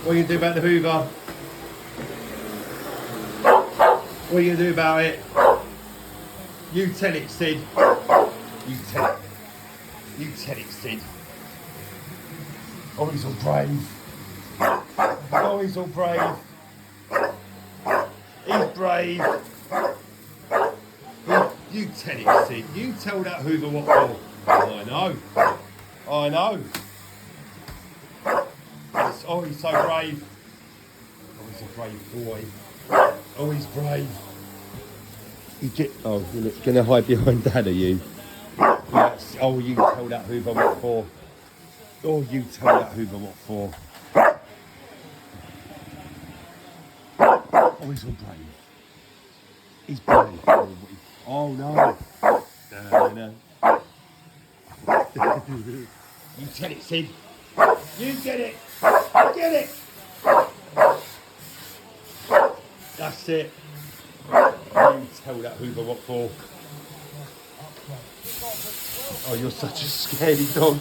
What are you going to do about the hoover? What are you going to do about it? You tell it, Sid. You tell it. You tell it, Sid. Oh, he's all brave. Oh, he's all brave. He's brave. You tell it, Sid. You tell that hoover what for. I know. I know. Oh, he's so brave. Oh, he's a brave boy. Oh, he's brave. Oh, you're going to hide behind Dad, are you? Yes. Oh, you tell that hoover what for. Oh, you tell that hoover what for. Oh, he's all brave. He's brave. Oh, no. No. You tell it, Sid. You get it. Get it. That's it. You tell that hoover what for. Oh, you're such a scaredy dog.